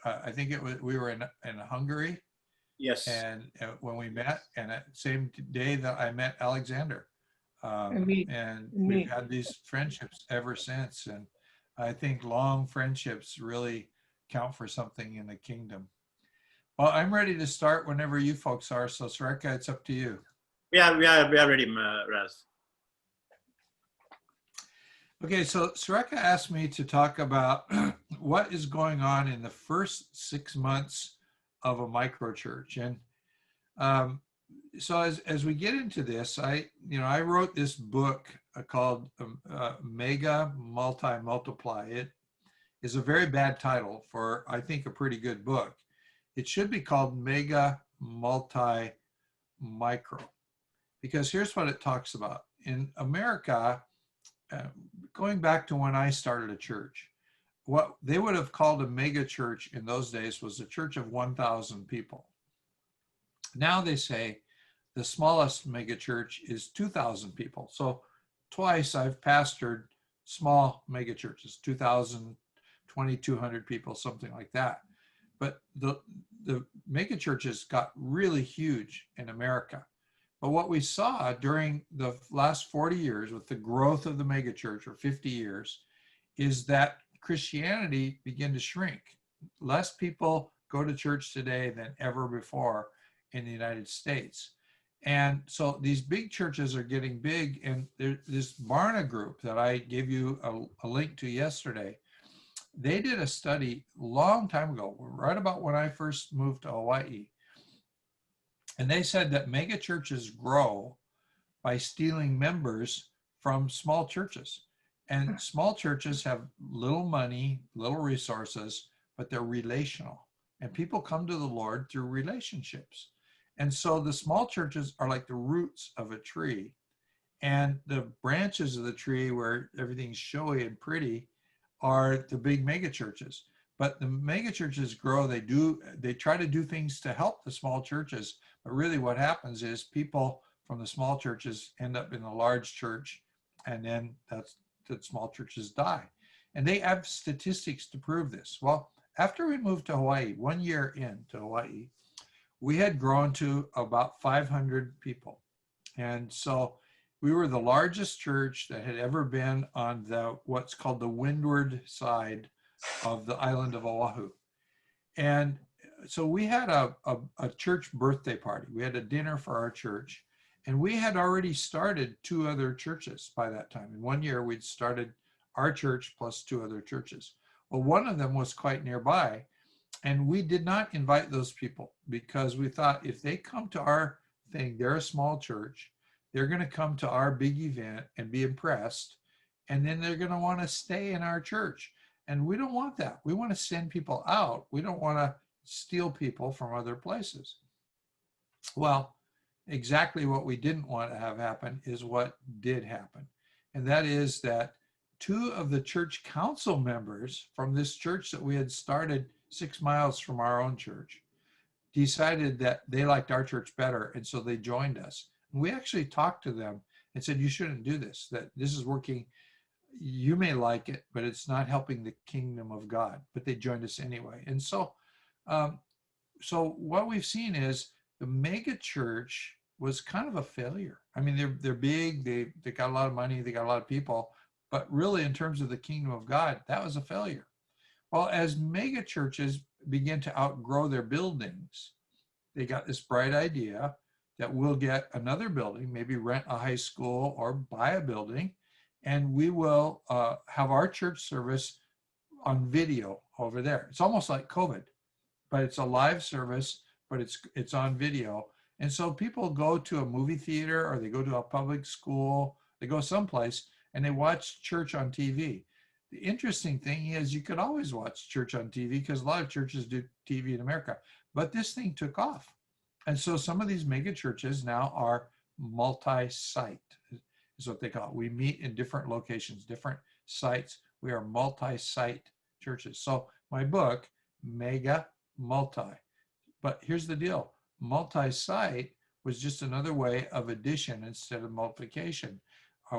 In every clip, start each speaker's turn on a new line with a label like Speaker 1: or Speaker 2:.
Speaker 1: I think it was we were in Hungary,
Speaker 2: Yes.
Speaker 1: and when we met, and that same day that I met Alexander,
Speaker 3: Indeed,
Speaker 1: and we've
Speaker 3: indeed.
Speaker 1: had these friendships ever since. And I think long friendships really count for something in the kingdom. Well, I'm ready to start whenever you folks are. So, Sareka, it's up to you.
Speaker 2: We are ready, Raz.
Speaker 1: Okay, so Sareka asked me to talk about what is going on in the first 6 months of a microchurch. And um, so as we get into this, I wrote this book called Mega Multi Multiply. It is a very bad title for, I think, a pretty good book. It should be called Mega Multi Micro, because here's what it talks about. In America, uh, going back to when I started a church, what they would have called a mega church in those days was a church of 1,000 people. Now they say the smallest mega church is 2,000 people. So twice I've pastored small mega churches, 2,000, 2,200 people, something like that. But the mega churches got really huge in America. But what we saw during the last 40 years with the growth of the megachurch, or 50 years, is that Christianity began to shrink. Less people go to church today than ever before in the United States. And so these big churches are getting big. And this Barna group that I gave you a link to yesterday, they did a study a long time ago, right about when I first moved to Hawaii. And they said that mega churches grow by stealing members from small churches. And small churches have little money, little resources, but they're relational. And people come to the Lord through relationships. And so the small churches are like the roots of a tree. And the branches of the tree where everything's showy and pretty are the big mega churches. But the mega churches grow, they try to do things to help the small churches. But really what happens is people from the small churches end up in the large church, and then the small churches die. And they have statistics to prove this. Well, after we moved to Hawaii, 1 year into Hawaii, we had grown to about 500 people. And so we were the largest church that had ever been on what's called the windward side of the island of Oahu. And so we had a church birthday party. We had a dinner for our church, and we had already started 2 other churches by that time. In 1 year, we'd started our church plus 2 other churches. Well, one of them was quite nearby, and we did not invite those people because we thought if they come to our thing, they're a small church, they're going to come to our big event and be impressed, and then they're going to want to stay in our church. And we don't want that. We want to send people out. We don't want to steal people from other places. Well, exactly what we didn't want to have happen is what did happen. And that is that 2 of the church council members from this church that we had started 6 miles from our own church decided that they liked our church better. And so they joined us. And we actually talked to them and said, you shouldn't do this, that this is working. You may like it, but it's not helping the kingdom of God. But they joined us anyway. And so what we've seen is the mega church was kind of a failure. I mean, they're big, they got a lot of money, they got a lot of people, but really in terms of the kingdom of God, that was a failure. Well, as mega churches begin to outgrow their buildings, they got this bright idea that we'll get another building, maybe rent a high school or buy a building, and we will have our church service on video over there. It's almost like COVID, but it's a live service, but it's on video. And so people go to a movie theater, or they go to a public school, they go someplace and they watch church on TV. The interesting thing is you could always watch church on TV because a lot of churches do TV in America, but this thing took off. And so some of these mega churches now are multi-site, is what they call it. We meet in different locations, different sites. We are multi-site churches. So my book, Mega Multi. But here's the deal. Multi-site was just another way of addition instead of multiplication.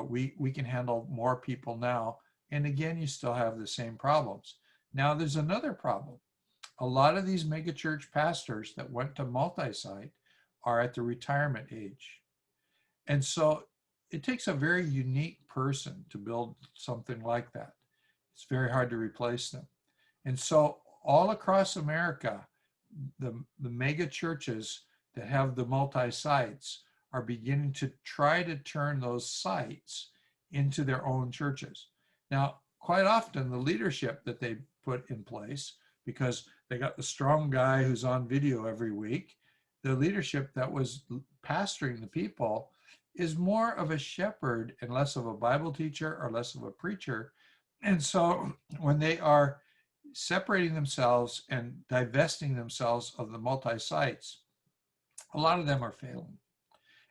Speaker 1: We can handle more people now. And again, you still have the same problems. Now there's another problem. a lot of these megachurch pastors that went to multi-site are at the retirement age. And so it takes a very unique person to build something like that. It's very hard to replace them. And so all across America, the mega churches that have the multi-sites are beginning to try to turn those sites into their own churches. Now, quite often the leadership that they put in place, because they got the strong guy who's on video every week, the leadership that was pastoring the people is more of a shepherd and less of a Bible teacher or less of a preacher. And so when they are separating themselves and divesting themselves of the multi-sites, a lot of them are failing.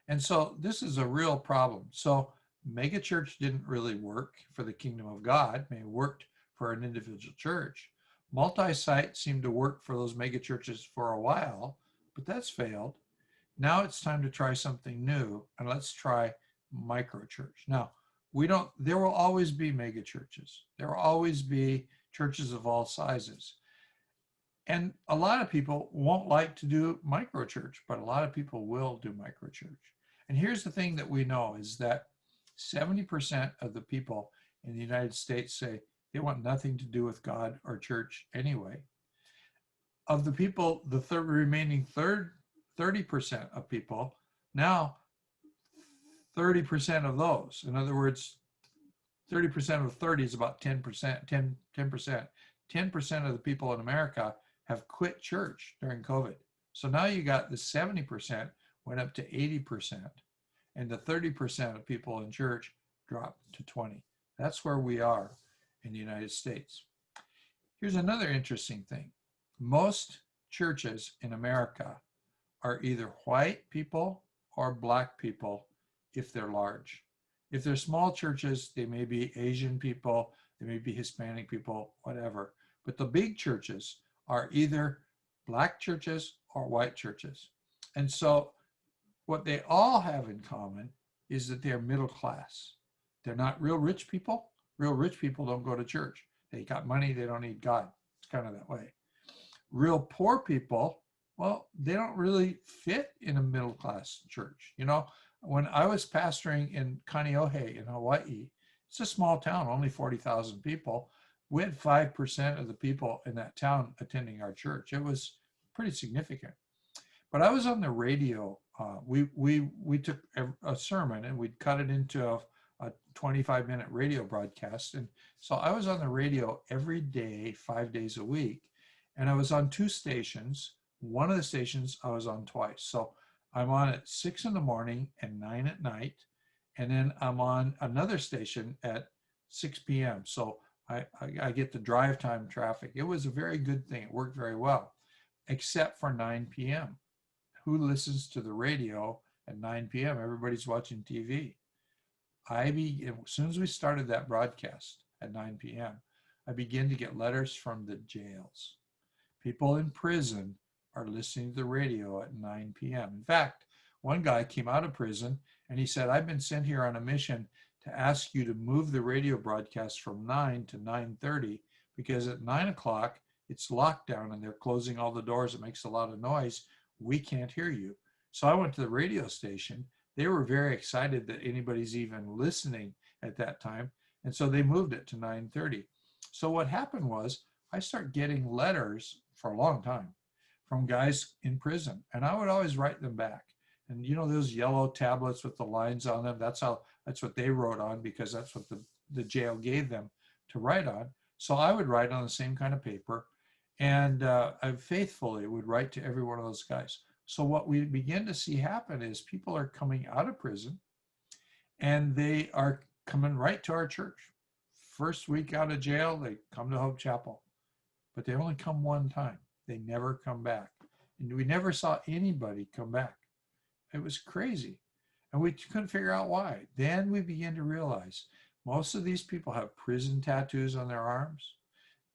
Speaker 1: And so this is a real problem. So megachurch didn't really work for the kingdom of God. It worked for an individual church. Multi-site seemed to work for those megachurches for a while, but that's failed. Now it's time to try something new, and let's try microchurch. Now, there will always be megachurches. There will always be churches of all sizes. And a lot of people won't like to do microchurch, but a lot of people will do microchurch. And here's the thing that we know is that 70% of the people in the United States say they want nothing to do with God or church anyway. Of the people, the remaining 30% of people, now 30% of those, in other words, 30% of 30 is about 10%, 10%. 10% of the people in America have quit church during COVID. So now you got the 70% went up to 80%, and the 30% of people in church dropped to 20. That's where we are in the United States. Here's another interesting thing. Most churches in America are either white people or black people if they're large. If they're small churches, they may be Asian people, they may be Hispanic people, whatever. But the big churches are either black churches or white churches. And so what they all have in common is that they're middle class. They're not real rich people. Real rich people don't go to church. They got money, they don't need God. It's kind of that way. Real poor people, well, they don't really fit in a middle class church. You know, when I was pastoring in Kaneohe in Hawaii, it's a small town, only 40,000 people. We had 5% of the people in that town attending our church. It was pretty significant. But I was on the radio. We took a sermon and we'd cut it into a 25-minute radio broadcast. And so I was on the radio every day, 5 days a week. And I was on two stations. One of the stations I was on twice. So I'm on at 6 in the morning and 9 at night. And then I'm on another station at 6 p.m. So I get the drive time traffic. It was a very good thing. It worked very well, except for 9 p.m. Who listens to the radio at 9 p.m.? Everybody's watching TV. As soon as we started that broadcast at 9 p.m., I began to get letters from the jails. People in prison are listening to the radio at 9 p.m. In fact, one guy came out of prison and he said, I've been sent here on a mission to ask you to move the radio broadcast from 9 to 9:30 because at 9 o'clock, it's lockdown and they're closing all the doors. It makes a lot of noise. We can't hear you. So I went to the radio station. They were very excited that anybody's even listening at that time. And so they moved it to 9:30. So what happened was I started getting letters for a long time from guys in prison. And I would always write them back. And you know, those yellow tablets with the lines on them, that's what they wrote on because that's what the jail gave them to write on. So I would write on the same kind of paper. And I faithfully would write to every one of those guys. So what we begin to see happen is people are coming out of prison and they are coming right to our church. First week out of jail, they come to Hope Chapel, but they only come one time. They never come back. And we never saw anybody come back. It was crazy. And we couldn't figure out why. Then we began to realize most of these people have prison tattoos on their arms.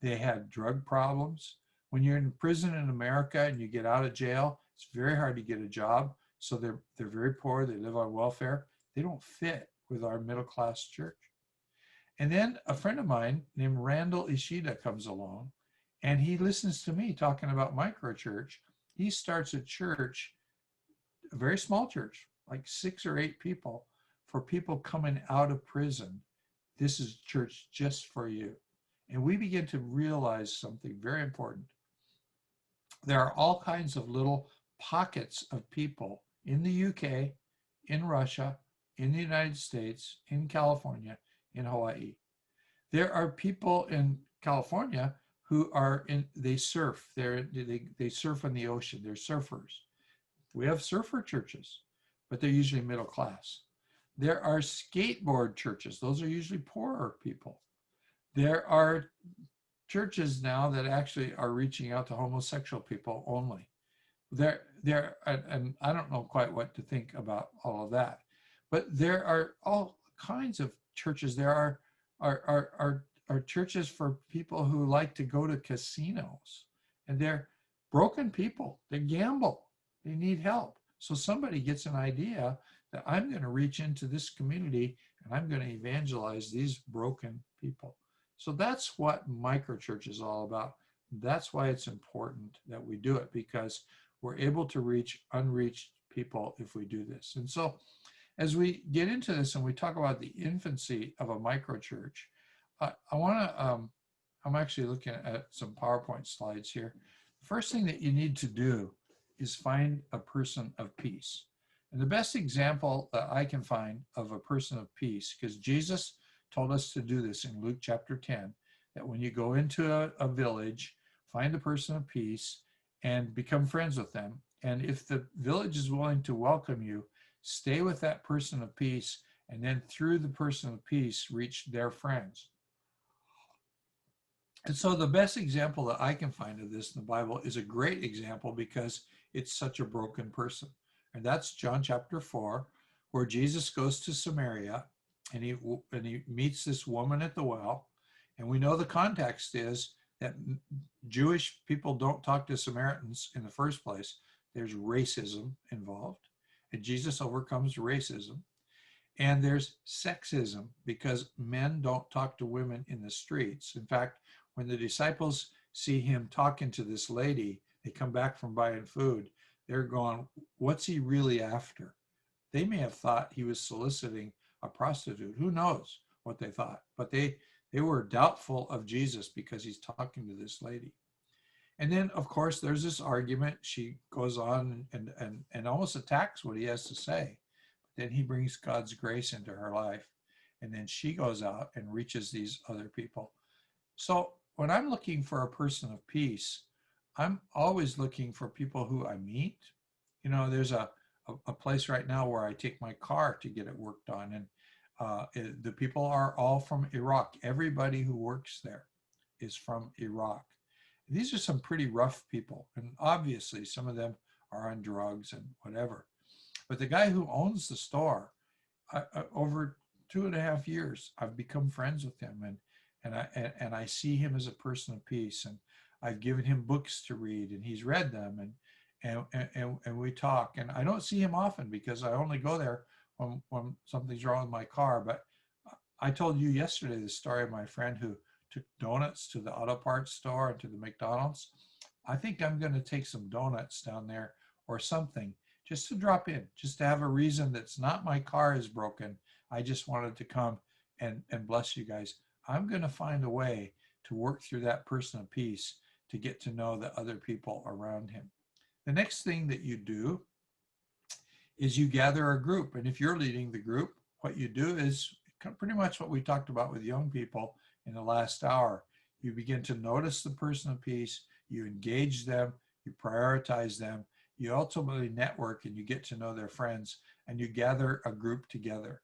Speaker 1: They had drug problems. When you're in prison in America and you get out of jail, it's very hard to get a job. So they're very poor. They live on welfare. They don't fit with our middle class church. And then a friend of mine named Randall Ishida comes along, And he listens to me talking about microchurch. He starts a church, a very small church, like 6 or 8 people, for people coming out of prison. This is church just for you. And we begin to realize something very important. There are all kinds of little pockets of people in the UK, in Russia, in the United States, in California, in Hawaii. There are people in California who are they surf. They surf in the ocean. They're surfers. We have surfer churches, but they're usually middle class. There are skateboard churches. Those are usually poorer people. There are churches now that actually are reaching out to homosexual people only. And I don't know quite what to think about all of that, but there are all kinds of churches. There are churches for people who like to go to casinos, and they're broken people. They gamble. They need help. So somebody gets an idea that I'm going to reach into this community and I'm going to evangelize these broken people. So that's what microchurch is all about. That's why it's important that we do it, because we're able to reach unreached people if we do this. And so as we get into this and we talk about the infancy of a microchurch, I'm actually looking at some PowerPoint slides here. The first thing that you need to do is find a person of peace. And the best example that I can find of a person of peace, because Jesus told us to do this in Luke chapter 10, that when you go into a village, find a person of peace and become friends with them. And if the village is willing to welcome you, stay with that person of peace, and then through the person of peace, reach their friends. And so the best example that I can find of this in the Bible is a great example because it's such a broken person. And that's John chapter 4, where Jesus goes to Samaria and he meets this woman at the well. And we know the context is that Jewish people don't talk to Samaritans in the first place. There's racism involved, and Jesus overcomes racism. And there's sexism because men don't talk to women in the streets. In fact, when the disciples see him talking to this lady, they come back from buying food, they're going, what's he really after? They may have thought he was soliciting a prostitute. Who knows what they thought? But they were doubtful of Jesus because he's talking to this lady. And then, of course, there's this argument. She goes on and almost attacks what he has to say. But then he brings God's grace into her life. And then she goes out and reaches these other people. So when I'm looking for a person of peace, I'm always looking for people who I meet. You know, there's a place right now where I take my car to get it worked on. And the people are all from Iraq. Everybody who works there is from Iraq. These are some pretty rough people. And obviously some of them are on drugs and whatever. But the guy who owns the store, over 2.5 years, I've become friends with him. And I see him as a person of peace. And I've given him books to read, and he's read them. And we talk. And I don't see him often because I only go there when something's wrong with my car. But I told you yesterday the story of my friend who took donuts to the auto parts store and to the McDonald's. I think I'm going to take some donuts down there or something just to drop in, just to have a reason that's not my car is broken. I just wanted to come and bless you guys. I'm going to find a way to work through that person of peace to get to know the other people around him. The next thing that you do is you gather a group. And if you're leading the group, what you do is pretty much what we talked about with young people in the last hour. You begin to notice the person of peace, you engage them, you prioritize them, you ultimately network and you get to know their friends, and you gather a group together.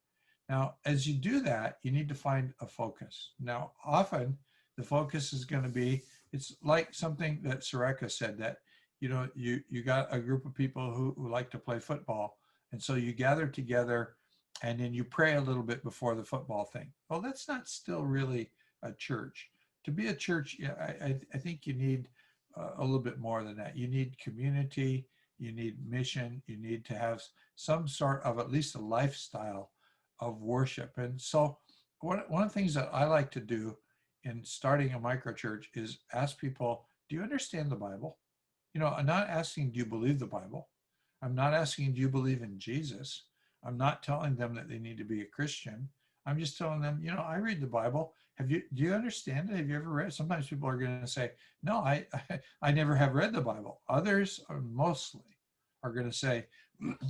Speaker 1: Now, as you do that, you need to find a focus. Now, often the focus is going to be, it's like something that Sareka said, that, you know, you got a group of people who like to play football. And so you gather together and then you pray a little bit before the football thing. Well, that's not still really a church. To be a church, I think you need a little bit more than that. You need community, you need mission, you need to have some sort of at least a lifestyle of worship. And so one of the things that I like to do in starting a microchurch is ask people, do you understand the Bible? You know, I'm not asking, do you believe the Bible? I'm not asking, do you believe in Jesus? I'm not telling them that they need to be a Christian. I'm just telling them, you know, I read the Bible. Do you understand it? Have you ever read it? Sometimes people are going to say, no, I never have read the Bible. Others are mostly are going to say,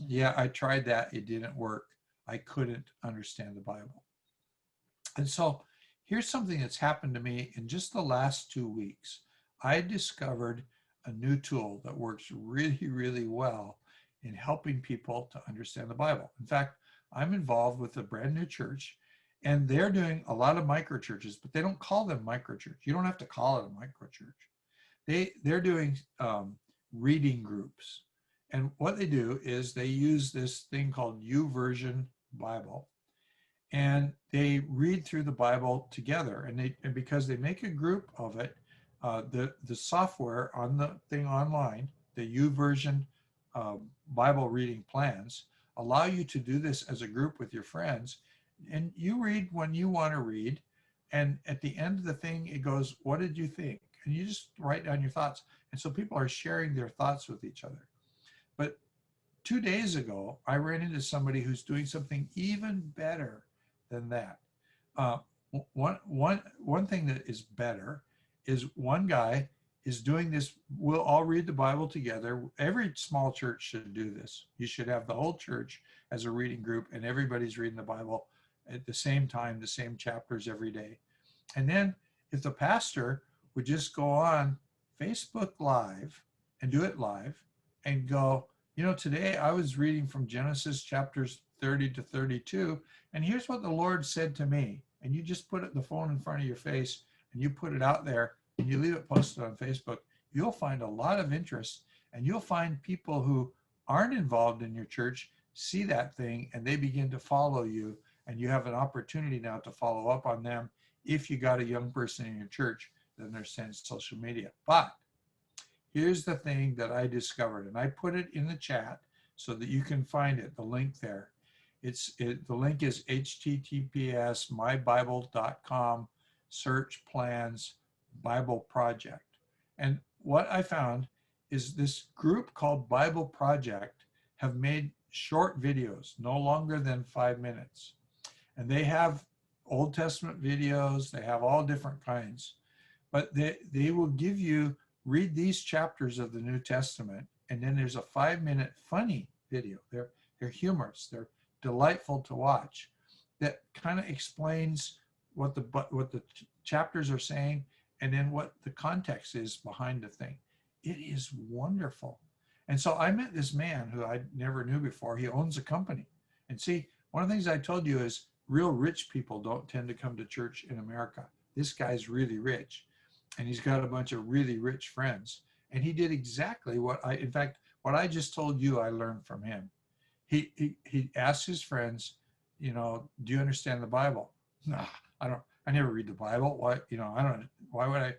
Speaker 1: yeah, I tried that. It didn't work. I couldn't understand the Bible. And so here's something that's happened to me in just the last 2 weeks. I discovered a new tool that works really, really well in helping people to understand the Bible. In fact, I'm involved with a brand new church, and they're doing a lot of micro churches, but they don't call them micro church. You don't have to call it a micro church. They're doing reading groups. And what they do is they use this thing called YouVersion Bible, and they read through the Bible together. And because they make a group of it, the software on the thing online, the YouVersion Bible reading plans, allow you to do this as a group with your friends, and you read when you want to read. And at the end of the thing, it goes, what did you think? And you just write down your thoughts. And so people are sharing their thoughts with each other. But 2 days ago, I ran into somebody who's doing something even better than that. One thing that is better is one guy is doing this. We'll all read the Bible together. Every small church should do this. You should have the whole church as a reading group, and everybody's reading the Bible at the same time, the same chapters every day. And then if the pastor would just go on Facebook Live and do it live and go, you know, today I was reading from Genesis chapters 30 to 32, and here's what the Lord said to me. And you just put the phone in front of your face and you put it out there and you leave it posted on Facebook. You'll find a lot of interest, and you'll find people who aren't involved in your church see that thing and they begin to follow you, and you have an opportunity now to follow up on them if you got a young person in your church that understands social media. But here's the thing that I discovered, and I put it in the chat so that you can find it, the link there. The link is https://mybible.com search plans Bible project. And what I found is this group called Bible Project have made short videos, no longer than 5 minutes. And they have Old Testament videos, they have all different kinds, but they will give you, read these chapters of the New Testament, and then there's a 5-minute funny video. They're humorous, they're delightful to watch, that kind of explains what the chapters are saying, and then what the context is behind the thing. It is wonderful. And so I met this man who I never knew before. He owns a company. And see, one of the things I told you is real rich people don't tend to come to church in America. This guy's really rich, and he's got a bunch of really rich friends. And he did exactly what I just told you I learned from him. He asked his friends, you know, do you understand the Bible? No, I never read the Bible. Why, you know, why would I?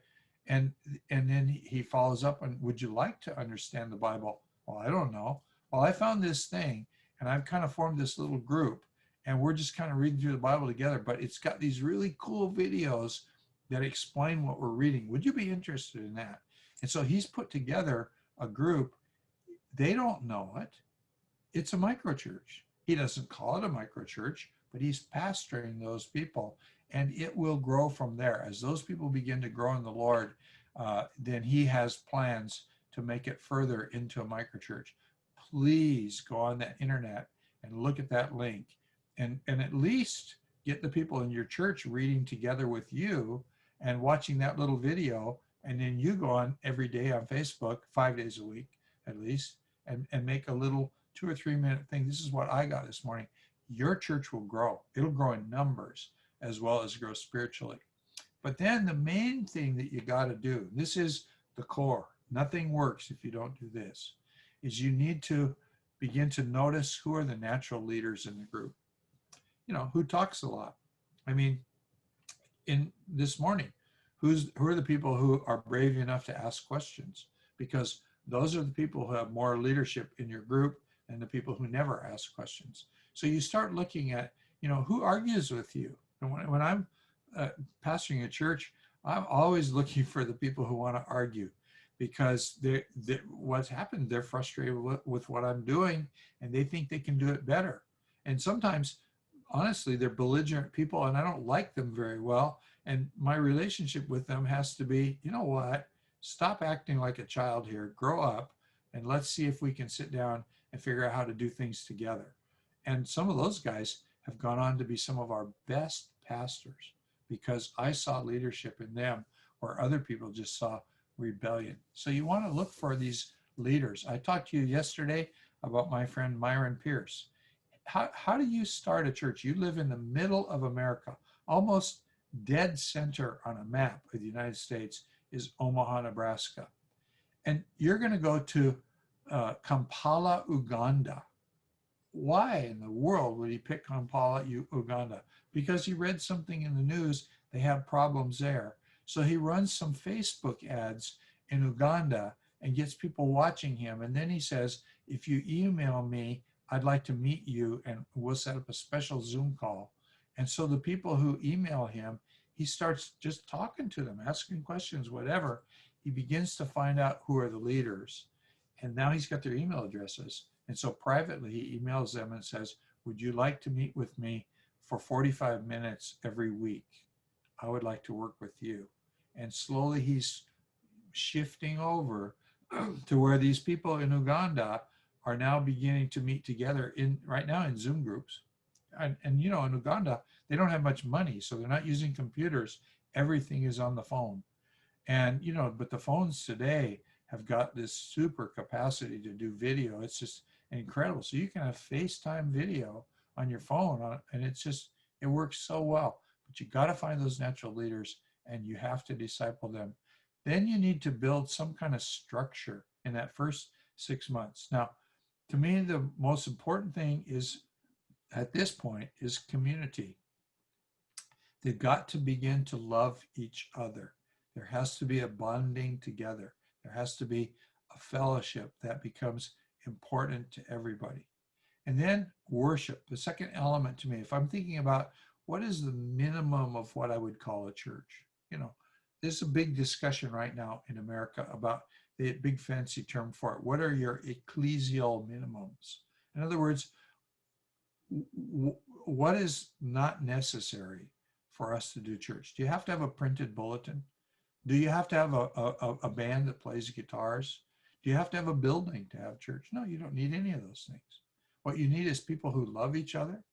Speaker 1: And then he follows up on, would you like to understand the Bible? Well, I don't know. Well, I found this thing, and I've kind of formed this little group, and we're just kind of reading through the Bible together, but it's got these really cool videos that explain what we're reading. Would you be interested in that? And so he's put together a group. They don't know it. It's a microchurch. He doesn't call it a microchurch, but he's pastoring those people, and it will grow from there. As those people begin to grow in the Lord, then he has plans to make it further into a microchurch. Please go on that internet and look at that link, and at least get the people in your church reading together with you and watching that little video, and then you go on every day on Facebook, 5 days a week at least, and make a little 2 or 3 minute thing. This is what I got this morning. Your church will grow. It'll grow in numbers as well as grow spiritually. But then the main thing that you got to do, this is the core, nothing works if you don't do this, is you need to begin to notice who are the natural leaders in the group. You know, who talks a lot. I mean, in this morning, who are the people who are brave enough to ask questions? Because those are the people who have more leadership in your group than the people who never ask questions. So you start looking at, you know, who argues with you. And when I'm pastoring a church, I'm always looking for the people who want to argue because what's happened, they're frustrated with what I'm doing and they think they can do it better. And sometimes, honestly, they're belligerent people and I don't like them very well. And my relationship with them has to be, you know what? Stop acting like a child here, grow up, and let's see if we can sit down and figure out how to do things together. And some of those guys have gone on to be some of our best pastors because I saw leadership in them where other people just saw rebellion. So you want to look for these leaders. I talked to you yesterday about my friend Myron Pierce. How do you start a church? You live in the middle of America, almost dead center on a map of the United States is Omaha, Nebraska. And you're going to go to Kampala, Uganda. Why in the world would he pick Kampala, Uganda? Because he read something in the news, they have problems there. So he runs some Facebook ads in Uganda and gets people watching him. And then he says, if you email me, I'd like to meet you and we'll set up a special Zoom call. And so the people who email him, he starts just talking to them, asking questions, whatever. He begins to find out who are the leaders. And now he's got their email addresses. And so privately, he emails them and says, would you like to meet with me for 45 minutes every week? I would like to work with you. And slowly he's shifting over to where these people in Uganda are now beginning to meet together right now in Zoom groups. And you know, in Uganda, they don't have much money, so they're not using computers. Everything is on the phone. And, you know, but the phones today have got this super capacity to do video. It's just incredible. So you can have FaceTime video on your phone, and it works so well. But you got to find those natural leaders and you have to disciple them. Then you need to build some kind of structure in that first 6 months. Now, to me, the most important thing is at this point is community. They've got to begin to love each other. There has to be a bonding together. There has to be a fellowship that becomes important to everybody. And then worship, the second element to me, if I'm thinking about what is the minimum of what I would call a church, you know, there's a big discussion right now in America about the big fancy term for it. What are your ecclesial minimums? In other words, what is not necessary for us to do church? Do you have to have a printed bulletin? Do you have to have a band that plays guitars? Do you have to have a building to have church? No, you don't need any of those things. What you need is people who love each other.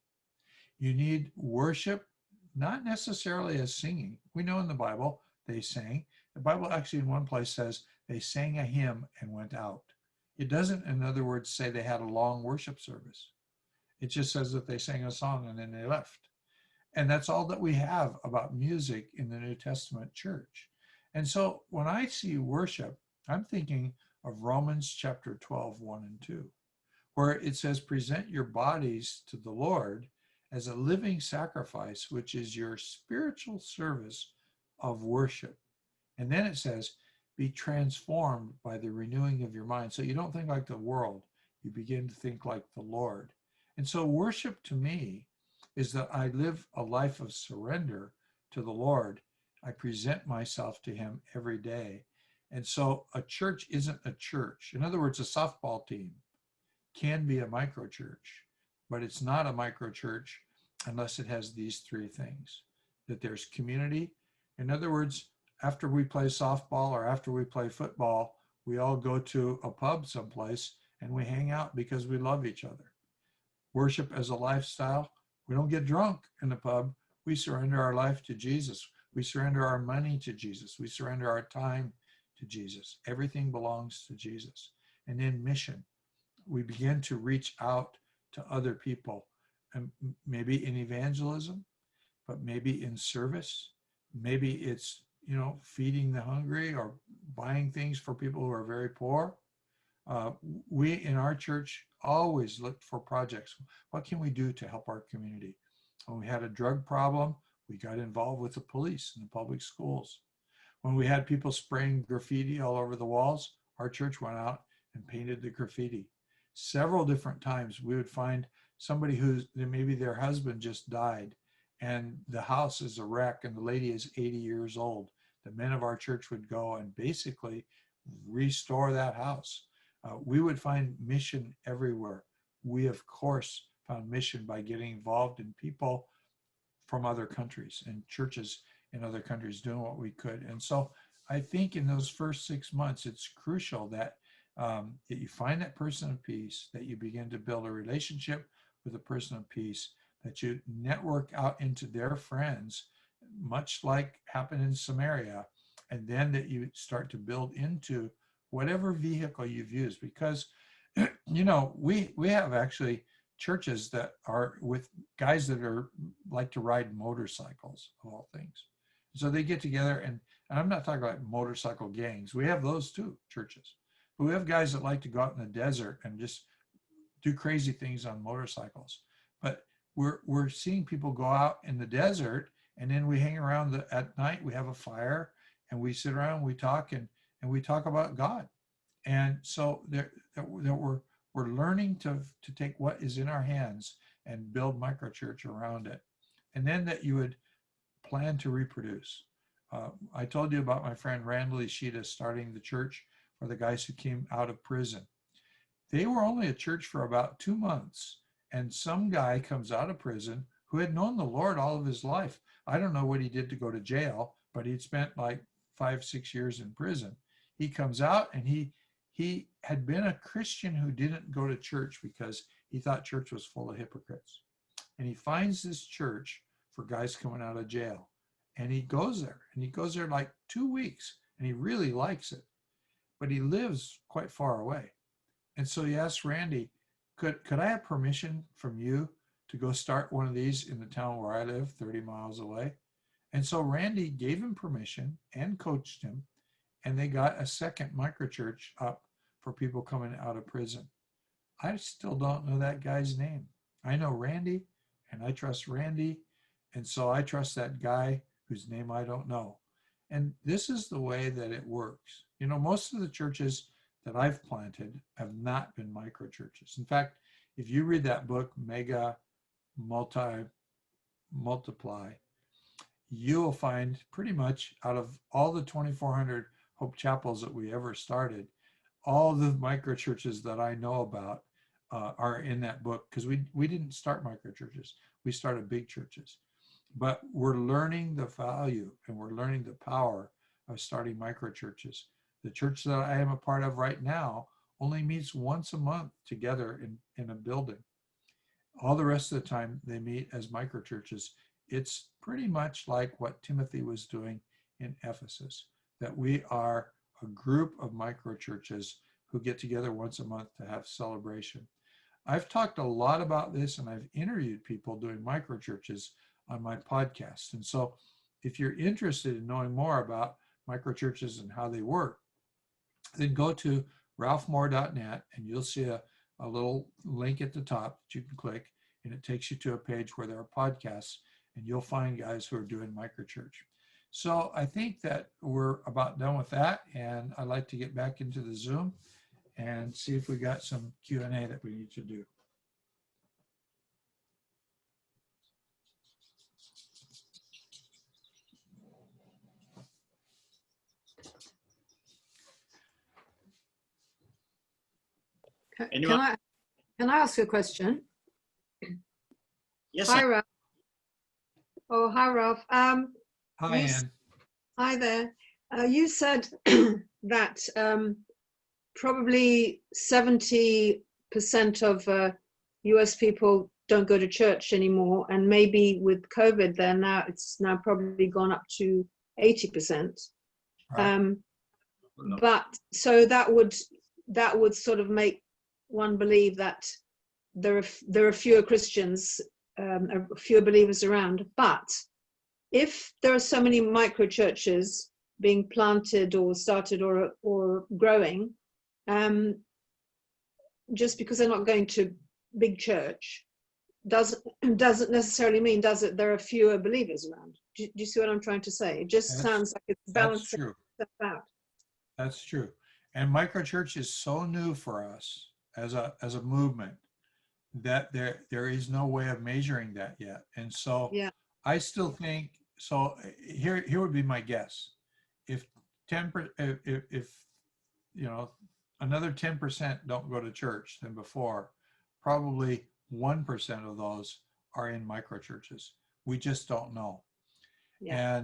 Speaker 1: You need worship, not necessarily as singing. We know in the Bible they sang. The Bible actually in one place says they sang a hymn and went out. It doesn't, in other words, say they had a long worship service. It just says that they sang a song and then they left. And that's all that we have about music in the New Testament church. And so when I see worship, I'm thinking of Romans chapter 12, 1 and 2, where it says, present your bodies to the Lord as a living sacrifice, which is your spiritual service of worship. And then it says, be transformed by the renewing of your mind. So you don't think like the world, you begin to think like the Lord. And so worship to me is that I live a life of surrender to the Lord. I present myself to him every day. And so a church isn't a church. In other words, a softball team can be a micro church, but it's not a micro church unless it has these three things, that there's community. In other words, after we play softball or after we play football, we all go to a pub someplace and we hang out because we love each other. Worship as a lifestyle. We don't get drunk in the pub. We surrender our life to Jesus. We surrender our money to Jesus. We surrender our time to Jesus. Everything belongs to Jesus. And in mission, we begin to reach out to other people, and maybe in evangelism, but maybe in service. Maybe it's, you know, feeding the hungry or buying things for people who are very poor. We in our church always looked for projects. What can we do to help our community? When we had a drug problem, we got involved with the police and the public schools. When we had people spraying graffiti all over the walls, our church went out and painted the graffiti. Several different times we would find somebody who's maybe their husband just died and the house is a wreck and the lady is 80 years old. the men of our church would go and basically restore that house. We would find mission everywhere. We, of course, found mission by getting involved in people from other countries and churches in other countries doing what we could. And so I think in those first 6 months, it's crucial that that you find that person of peace, that you begin to build a relationship with a person of peace, that you network out into their friends, much like happened in Samaria, and then that you start to build into whatever vehicle you've used. Because, you know, we have actually churches that are with guys that are like to ride motorcycles, of all things. So they get together, and I'm not talking about motorcycle gangs. We have those too, churches. But we have guys that like to go out in the desert and just do crazy things on motorcycles. But we're seeing people go out in the desert, and then we hang around at night. We have a fire, and we sit around, we talk, and we talk about God. And so that we're learning to take what is in our hands and build microchurch around it. And then that you would plan to reproduce. I told you about my friend Randall Ishida starting the church for the guys who came out of prison. They were only a church for about 2 months, and some guy comes out of prison who had known the Lord all of his life. I don't know what he did to go to jail, but he'd spent like 5-6 years in prison. He comes out, and he had been a Christian who didn't go to church because he thought church was full of hypocrites. And he finds this church for guys coming out of jail. And he goes there, and he goes there like 2 weeks, and he really likes it. But he lives quite far away. And so he asked Randy, could I have permission from you to go start one of these in the town where I live, 30 miles away? And so Randy gave him permission and coached him, and they got a second microchurch up for people coming out of prison. I still don't know that guy's name. I know Randy, and I trust Randy, and so I trust that guy whose name I don't know. And this is the way that it works. You know, most of the churches that I've planted have not been microchurches. In fact, if you read that book, Mega Multiply, you will find pretty much out of all the 2,400 Hope Chapels that we ever started, all the microchurches that I know about are in that book, because we didn't start microchurches. We started big churches. But we're learning the value and we're learning the power of starting microchurches. The church that I am a part of right now only meets once a month together in a building. All the rest of the time they meet as microchurches. It's pretty much like what Timothy was doing in Ephesus, that we are a group of microchurches who get together once a month to have celebration. I've talked a lot about this, and I've interviewed people doing microchurches on my podcast. And so if you're interested in knowing more about microchurches and how they work, then go to ralphmoore.net, and you'll see a little link at the top that you can click, and it takes you to a page where there are podcasts, and you'll find guys who are doing microchurch. So I think that we're about done with that, and I'd like to get back into the Zoom and see if we got some Q&A that we need to do.
Speaker 3: Can I ask a question?
Speaker 2: Yes,
Speaker 3: Hi,
Speaker 2: sir.
Speaker 3: Ralph. Oh, hi, Ralph.
Speaker 1: Hi, Ann.
Speaker 3: Hi there. You said that probably 70% of US people don't go to church anymore, and maybe with COVID, it's now probably gone up to 80%.
Speaker 1: Right.
Speaker 3: But so that would sort of make one believe that there are fewer Christians, fewer believers around. But if there are so many micro churches being planted or started or growing, just because they're not going to big church doesn't necessarily mean, does it, there are fewer believers around? Do you see what I'm trying to say? It just sounds like it's balancing stuff out.
Speaker 1: That's true. And microchurch is so new for us as a movement that there is no way of measuring that yet. And so yeah. I still think, so here would be my guess. if 10, if you know, another 10% don't go to church than before, probably 1% of those are in micro churches. We just don't know.
Speaker 3: Yeah.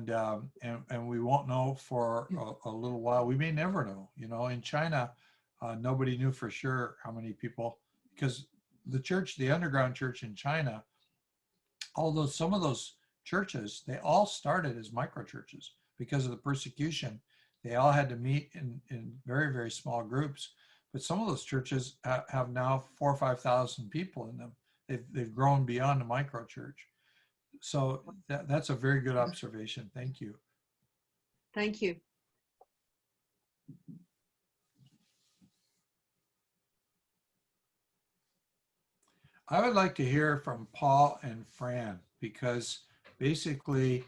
Speaker 1: And we won't know for a little while. We may never know. You know, in China, nobody knew for sure how many people, because the underground church in China, although some of those churches, they all started as micro churches because of the persecution. They all had to meet in very, very small groups. But some of those churches have now 4,000 or 5,000 people in them. They've grown beyond a micro church. So that's a very good observation. Thank you.
Speaker 3: Thank you.
Speaker 1: I would like to hear from Paul and Fran, because basically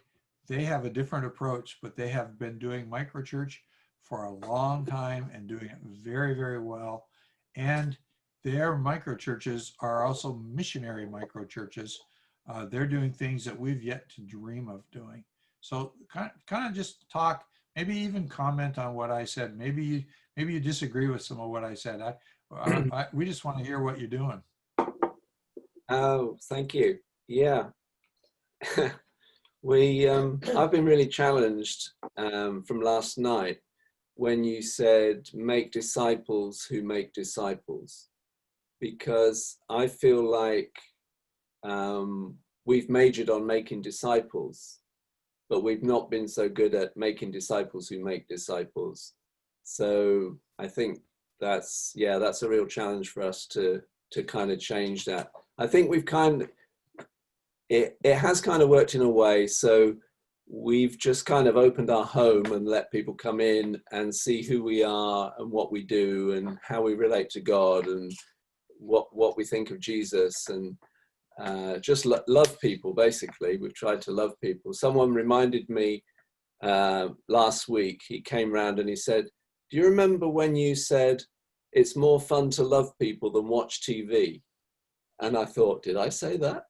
Speaker 1: they have a different approach, but they have been doing microchurch for a long time and doing it very, very well. And their microchurches are also missionary microchurches. They're doing things that we've yet to dream of doing. So kind of just talk, maybe even comment on what I said. Maybe you disagree with some of what I said. We just want to hear what you're doing.
Speaker 4: Oh, thank you. Yeah. I've been really challenged from last night when you said make disciples who make disciples, because I feel like we've majored on making disciples, but we've not been so good at making disciples who make disciples. So I think that's a real challenge for us to kind of change that. I think we've it has kind of worked in a way. So we've just kind of opened our home and let people come in and see who we are and what we do and how we relate to God and what we think of Jesus, and just love people. Basically, we've tried to love people. Someone reminded me last week, he came round and he said, do you remember when you said it's more fun to love people than watch TV? And I thought, did I say that?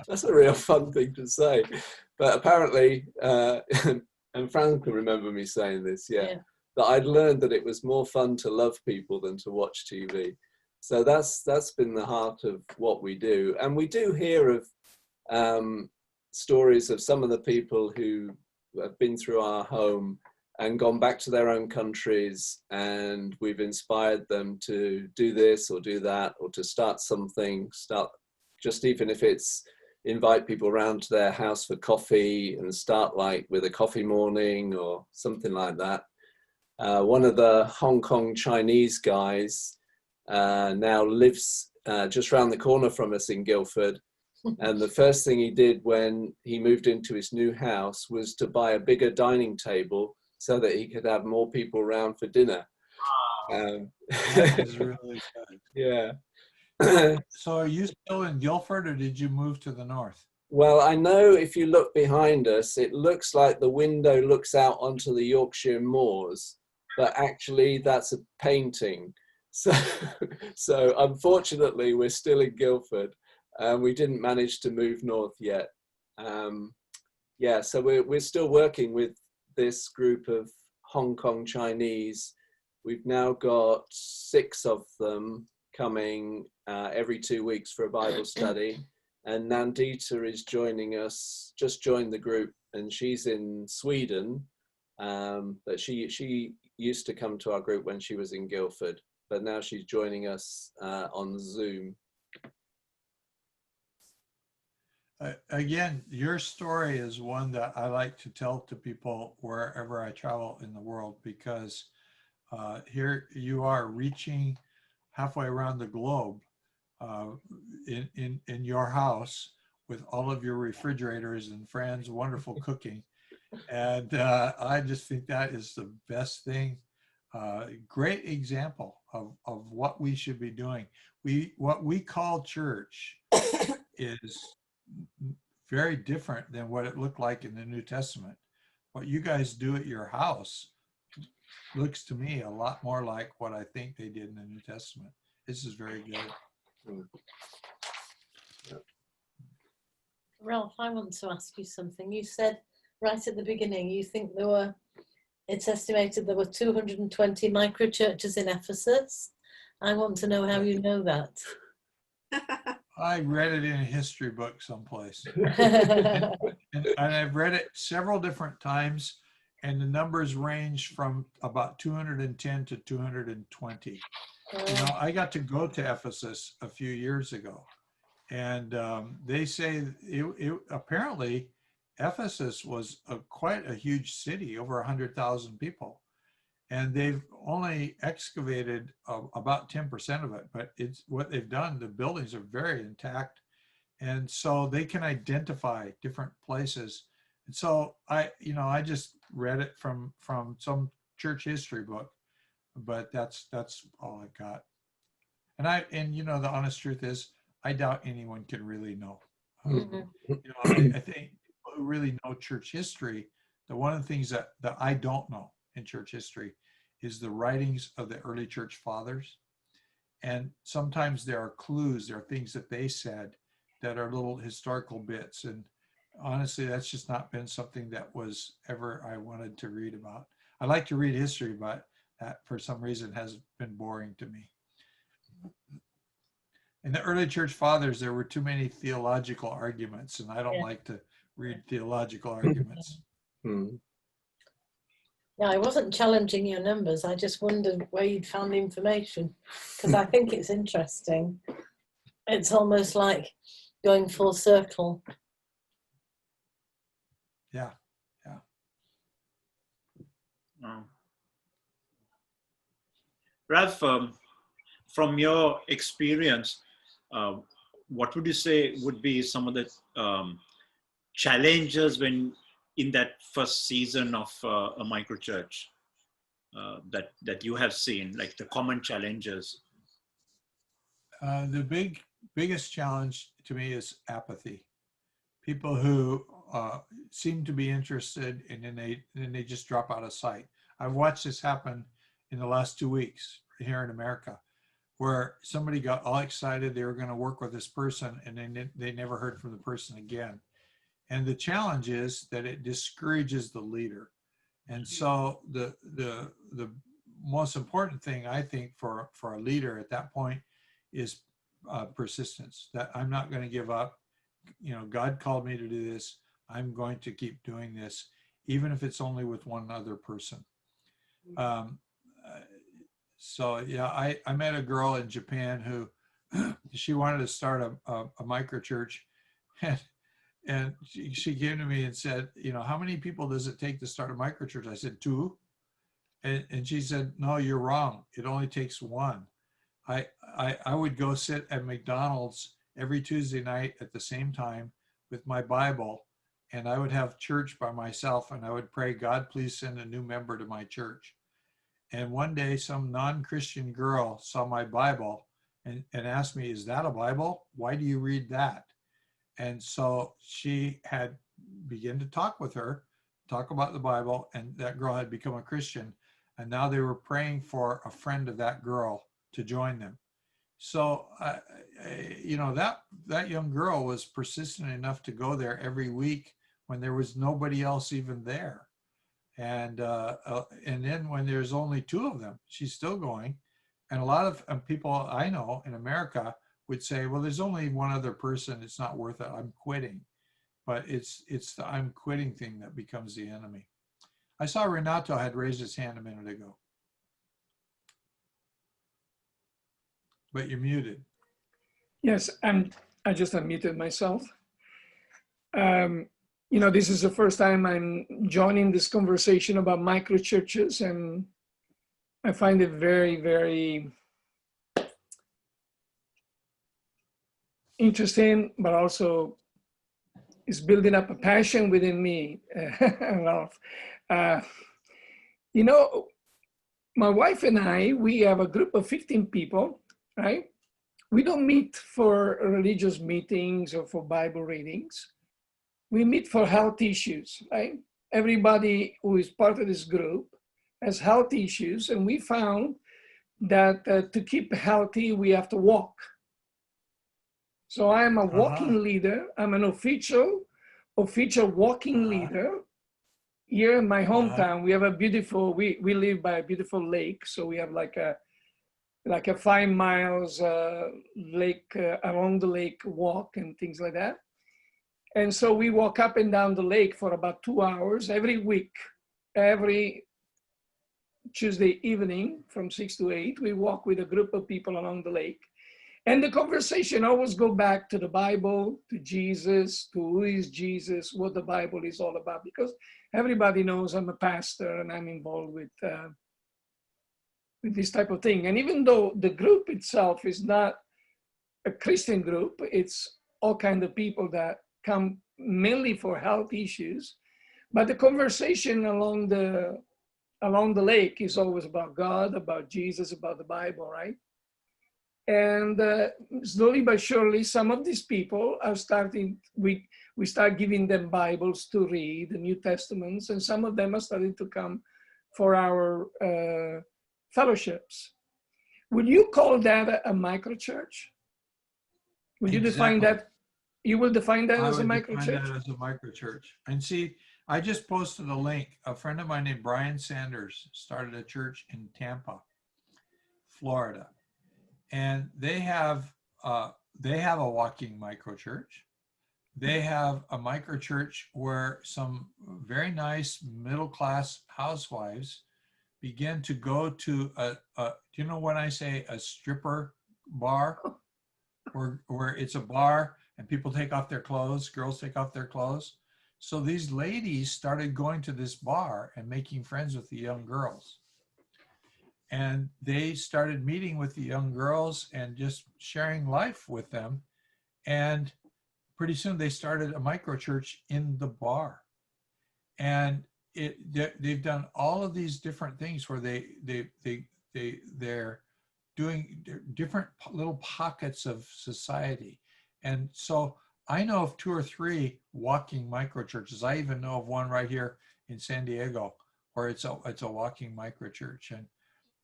Speaker 4: that's a real fun thing to say. But apparently, and Fran can remember me saying this, that I'd learned that it was more fun to love people than to watch TV. So that's been the heart of what we do. And we do hear of stories of some of the people who have been through our home and gone back to their own countries, and we've inspired them to do this or do that, or to start something, just even if it's invite people around to their house for coffee and start like with a coffee morning or something like that. One of the Hong Kong Chinese guys now lives just around the corner from us in Guildford. And the first thing he did when he moved into his new house was to buy a bigger dining table so that he could have more people around for dinner.
Speaker 1: That is really good.
Speaker 4: Yeah.
Speaker 1: So are you still in Guildford, or did you move to the north?
Speaker 4: Well, I know if you look behind us, it looks like the window looks out onto the Yorkshire moors, but actually that's a painting. So unfortunately, we're still in Guildford, and we didn't manage to move north yet. So we're still working with this group of Hong Kong Chinese. We've now got 6 of them coming every 2 weeks for a Bible study. And Nandita is joining us, just joined the group, and she's in Sweden. But she used to come to our group when she was in Guildford, but now she's joining us on Zoom.
Speaker 1: Again, your story is one that I like to tell to people wherever I travel in the world, because here you are reaching halfway around the globe in your house with all of your refrigerators and Fran's wonderful cooking. And I just think that is the best thing. Great example of what we should be doing. What we call church is very different than what it looked like in the New Testament. What you guys do at your house looks to me a lot more like what I think they did in the New Testament. This is very good.
Speaker 5: Ralph, I want to ask you something. You said right at the beginning you think there were it's estimated there were 220 microchurches in Ephesus. I want to know how you know that.
Speaker 1: I read it in a history book someplace. And I've read it several different times, and the numbers range from about 210 to 220. You know, I got to go to Ephesus a few years ago, and they say apparently Ephesus was quite a huge city, over 100,000 people, and they've only excavated about 10% of it. But it's what they've done. The buildings are very intact, and so they can identify different places. And so I just read it from some church history book, but that's all I got. And you know, the honest truth is, I doubt anyone can really know. You know, I think people who really know church history, one of the things that I don't know in church history is the writings of the early church fathers. And sometimes there are clues, there are things that they said that are little historical bits. And honestly, that's just not been something that was ever I wanted to read about. I like to read history, but that for some reason has been boring to me. In the early church fathers, there were too many theological arguments, and I don't like to read theological arguments.
Speaker 5: Yeah, I wasn't challenging your numbers. I just wondered where you'd found the information, because I think it's interesting. It's almost like going full circle.
Speaker 1: Yeah.
Speaker 2: Ralph, from your experience, what would you say would be some of the challenges when in that first season of a microchurch that you have seen, like the common challenges?
Speaker 1: The biggest challenge to me is apathy. People who seem to be interested and then they just drop out of sight. I've watched this happen in the last 2 weeks here in America, where somebody got all excited they were going to work with this person, and then they never heard from the person again. And the challenge is that it discourages the leader. And so the most important thing I think for a leader at that point is persistence. That I'm not going to give up. You know, God called me to do this. I'm going to keep doing this, even if it's only with one other person. So yeah, I met a girl in Japan who she wanted to start a micro church, and she came to me and said, you know, how many people does it take to start a micro church? I said 2, and she said, no, you're wrong. It only takes 1. I would go sit at McDonald's every Tuesday night at the same time with my Bible, and I would have church by myself, and I would pray, God, please send a new member to my church. And one day some non-Christian girl saw my Bible and asked me, is that a Bible? Why do you read that? And so she had begun to talk with her, talk about the Bible, and that girl had become a Christian. And now they were praying for a friend of that girl to join them. So, you know, that young girl was persistent enough to go there every week when there was nobody else even there. And then when there's only 2 of them, she's still going. And a lot of people I know in America would say, well, there's only one other person. It's not worth it. I'm quitting. But it's the I'm quitting thing that becomes the enemy. I saw Renato had raised his hand a minute ago. But you're muted.
Speaker 6: Yes, I just unmuted myself. You know, this is the first time I'm joining this conversation about microchurches, and I find it very, very interesting, but also it's building up a passion within me. You know, my wife and I, we have a group of 15 people, right? We don't meet for religious meetings or for Bible readings. We meet for health issues, right? Everybody who is part of this group has health issues, and we found that to keep healthy, we have to walk. So I'm a walking leader. I'm an official walking leader. here in my
Speaker 1: Uh-huh.
Speaker 6: hometown, we have a beautiful, we live by a beautiful lake. So we have like a 5 miles lake, along the lake walk and things like that. And so we walk up and down the lake for about 2 hours every week. Every Tuesday evening from 6 to 8, we walk with a group of people along the lake. And the conversation always go back to the Bible, to Jesus, to who is Jesus, what the Bible is all about. Because everybody knows I'm a pastor and I'm involved with this type of thing. And even though the group itself is not a Christian group, it's all kinds of people that come mainly for health issues. But the conversation along the lake is always about God, about Jesus, about the Bible, right? And slowly but surely, some of these people are starting, we start giving them Bibles to read, the New Testaments, and some of them are starting to come for our fellowships. Would you call that a microchurch? Would you define
Speaker 1: Exactly.
Speaker 6: that? You will define that
Speaker 1: I
Speaker 6: as a
Speaker 1: would
Speaker 6: microchurch?
Speaker 1: define that as a microchurch. And see, I just posted a link. A friend of mine named Brian Sanders started a church in Tampa, Florida, and they have a walking microchurch. They have a microchurch where some very nice middle-class housewives begin to go to do you know when I say a stripper bar, where it's a bar and people take off their clothes, girls take off their clothes. So these ladies started going to this bar and making friends with the young girls. And they started meeting with the young girls and just sharing life with them. And pretty soon they started a microchurch in the bar. And they've done all of these different things where they're doing different little pockets of society. And so I know of 2 or 3 walking microchurches. I even know of one right here in San Diego where it's a walking microchurch.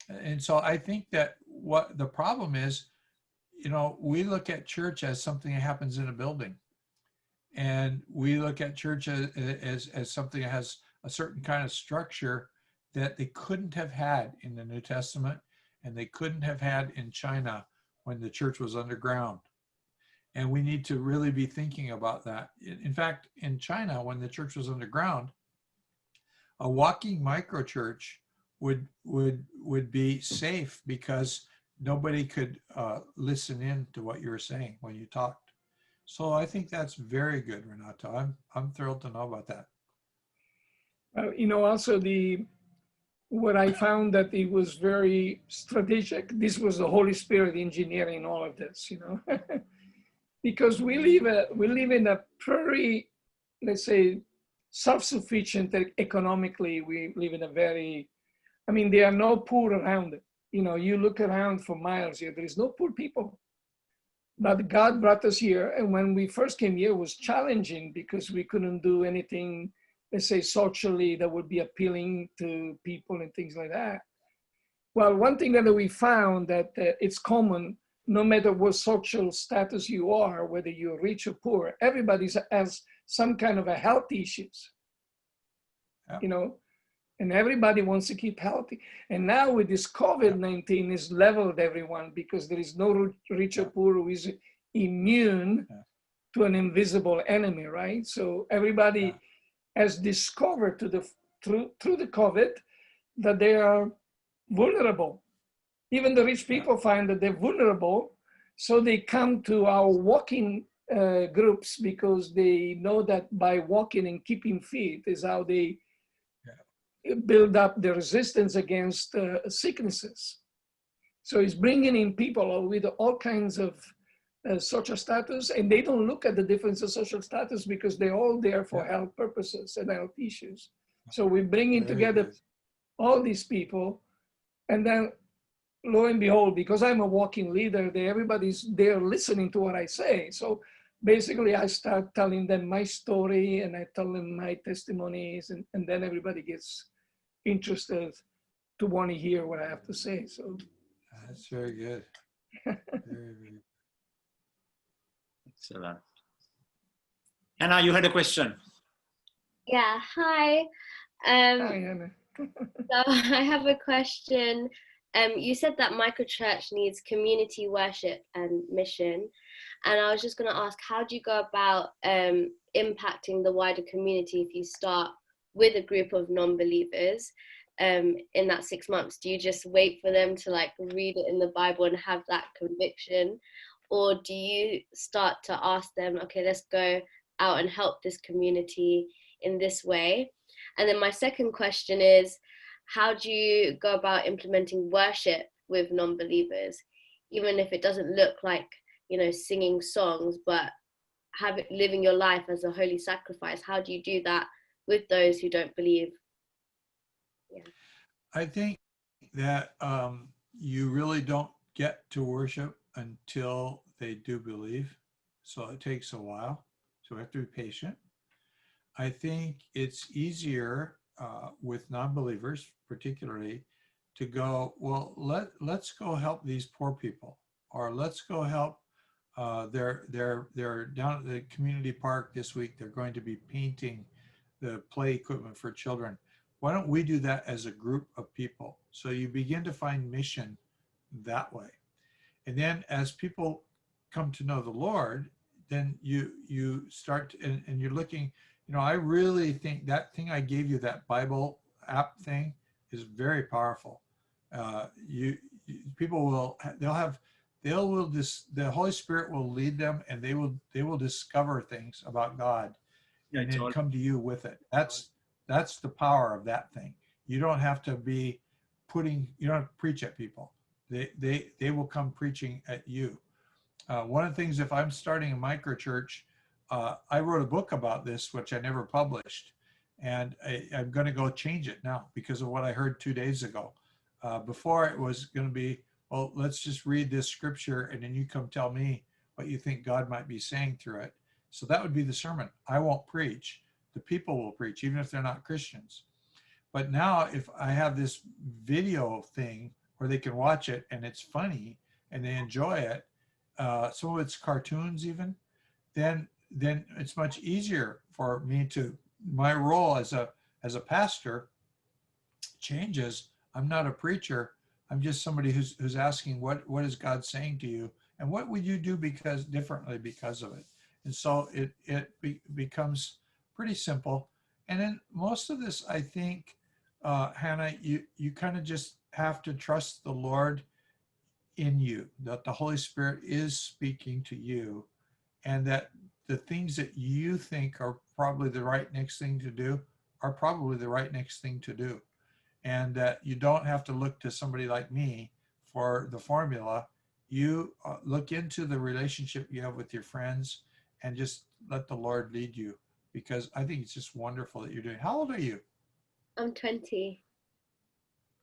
Speaker 1: And so I think that what the problem is, you know, we look at church as something that happens in a building. And we look at church as something that has a certain kind of structure that they couldn't have had in the New Testament, and they couldn't have had in China when the church was underground. And we need to really be thinking about that. In fact, in China, when the church was underground, a walking microchurch would be safe because nobody could listen in to what you were saying when you talked. So I think that's very good, Renato. I'm thrilled to know about that.
Speaker 6: You know, also what I found that it was very strategic. This was the Holy Spirit engineering all of this, you know, because we live in a very, let's say, self-sufficient economically. We live in a very, I mean, there are no poor around it. You know, you look around for miles here, there is no poor people. But God brought us here, and when we first came here, it was challenging because we couldn't do anything, let's say, socially that would be appealing to people and things like that. Well, one thing that we found that it's common, no matter what social status you are, whether you're rich or poor, everybody has some kind of a health issues, you know, and everybody wants to keep healthy. And now with this COVID-19 is leveled everyone because there is no rich or poor who is immune to an invisible enemy, right? So everybody has discovered through the COVID that they are vulnerable. Even the rich people find that they're vulnerable, so they come to our walking groups because they know that by walking and keeping fit is how they build up the resistance against sicknesses. So it's bringing in people with all kinds of social status, and they don't look at the difference of social status because they're all there for health purposes and health issues. So we're bringing together all these people, and then lo and behold, because I'm a walking leader, everybody's there listening to what I say. So basically I start telling them my story and I tell them my testimonies, and then everybody gets interested to want to hear what I have to say. So
Speaker 1: that's very good. Very, very.
Speaker 2: Excellent. Anna, you had a question.
Speaker 7: Yeah, hi.
Speaker 6: Hi,
Speaker 7: Um,
Speaker 6: Anna.
Speaker 7: so I have a question. You said that microchurch needs community worship and mission, and I was just going to ask, how do you go about impacting the wider community if you start with a group of non-believers in that 6 months? Do you just wait for them to like read it in the Bible and have that conviction, or do you start to ask them, okay, let's go out and help this community in this way? And then my second question is, how do you go about implementing worship with non-believers, even if it doesn't look like, you know, singing songs, but living your life as a holy sacrifice? How do you do that with those who don't believe?
Speaker 1: I think that you really don't get to worship until they do believe. So it takes a while. So we have to be patient. I think it's easier with non-believers, particularly, to go, well, let's go help these poor people, or let's go help. They're down at the community park this week. They're going to be painting the play equipment for children. Why don't we do that as a group of people? So you begin to find mission that way. And then as people come to know the Lord, then you start and you're looking, you know, I really think that thing I gave you, that Bible app thing, is very powerful. People will, the Holy Spirit will lead them, and they will discover things about God, and then come to you with it. That's the power of that thing. You don't have to be you don't have to preach at people. They will come preaching at you. One of the things, if I'm starting a micro church, I wrote a book about this, which I never published, and I'm going to go change it now because of what I heard 2 days ago. Before it was going to be, well, let's just read this scripture and then you come tell me what you think God might be saying through it. So that would be the sermon. I won't preach. The people will preach, even if they're not Christians. But now if I have this video thing where they can watch it and it's funny and they enjoy it, some of it's cartoons even, then it's much easier for me to, my role as a pastor changes. I'm not a preacher. I'm just somebody who's asking what is God saying to you, and what would you do differently because of it. And so it becomes pretty simple. And then most of this, I think, Hannah, you kind of just have to trust the Lord in you, that the Holy Spirit is speaking to you, and that the things that you think are probably the right next thing to do are probably the right next thing to do. And that you don't have to look to somebody like me for the formula. You look into the relationship you have with your friends and just let the Lord lead you, because I think it's just wonderful that you're doing. How old are you?
Speaker 7: I'm 20.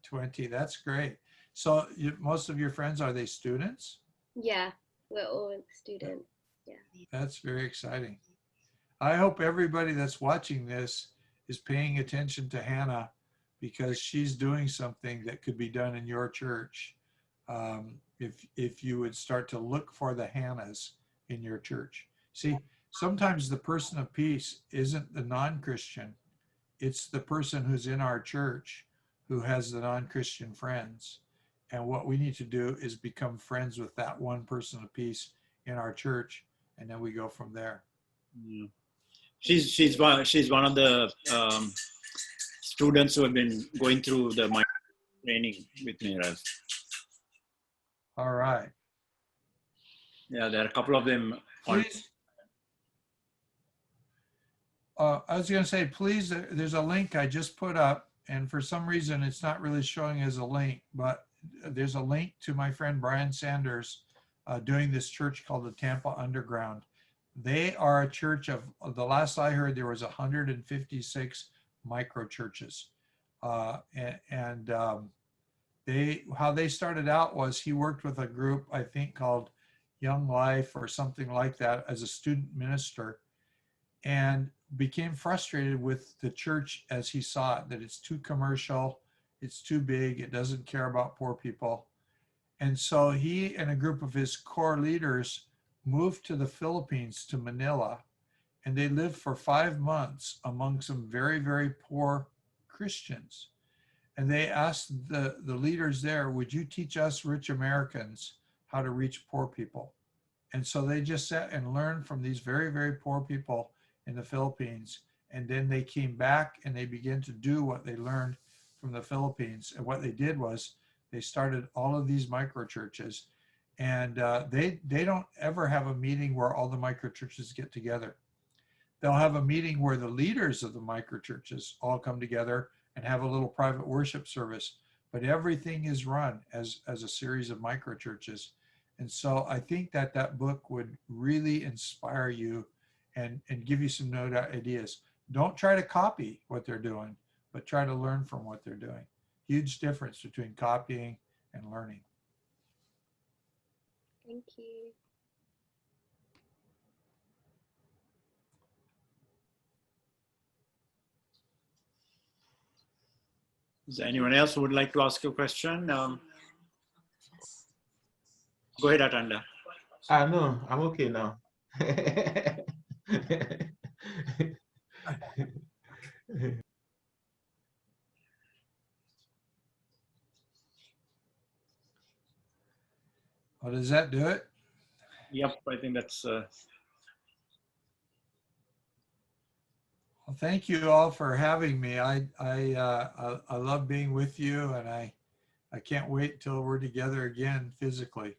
Speaker 1: 20, that's great. So most of your friends, are they students?
Speaker 7: Yeah, we're all students. Yeah.
Speaker 1: That's very exciting. I hope everybody that's watching this is paying attention to Hannah, because she's doing something that could be done in your church. If you would start to look for the Hannahs in your church. See, sometimes the person of peace isn't the non-Christian. It's the person who's in our church who has the non-Christian friends. And what we need to do is become friends with that one person of peace in our church, and then we go from there.
Speaker 2: Yeah. She's one of the students who have been going through the training with me.
Speaker 1: All right.
Speaker 2: Yeah, there are a couple of them.
Speaker 1: Please. I was going to say, please, there's a link I just put up, and for some reason it's not really showing as a link, but there's a link to my friend Brian Sanders doing this church called the Tampa Underground. They are a church of, the last I heard, there was 156 micro churches. How they started out was he worked with a group, I think called Young Life or something like that, as a student minister, and became frustrated with the church as he saw it, that it's too commercial, it's too big, it doesn't care about poor people. And so he and a group of his core leaders moved to the Philippines, to Manila, and they lived for 5 months among some very, very poor Christians. And they asked the leaders there, would you teach us rich Americans how to reach poor people? And so they just sat and learned from these very, very poor people in the Philippines. And then they came back and they began to do what they learned from the Philippines. And what they did was they started all of these micro churches. And they don't ever have a meeting where all the micro churches get together. They'll have a meeting where the leaders of the micro churches all come together and have a little private worship service. But everything is run as a series of micro churches. And so I think that that book would really inspire you and give you some note ideas. Don't try to copy what they're doing, but try to learn from what they're doing. Huge difference between copying and learning.
Speaker 7: Thank you.
Speaker 2: Is there anyone else who would like to ask a question? Go ahead, Atanda.
Speaker 8: No, I'm okay now.
Speaker 1: Well, does that do it?
Speaker 2: Yep, I think that's.
Speaker 1: Well, thank you all for having me. I love being with you, and I can't wait till we're together again physically.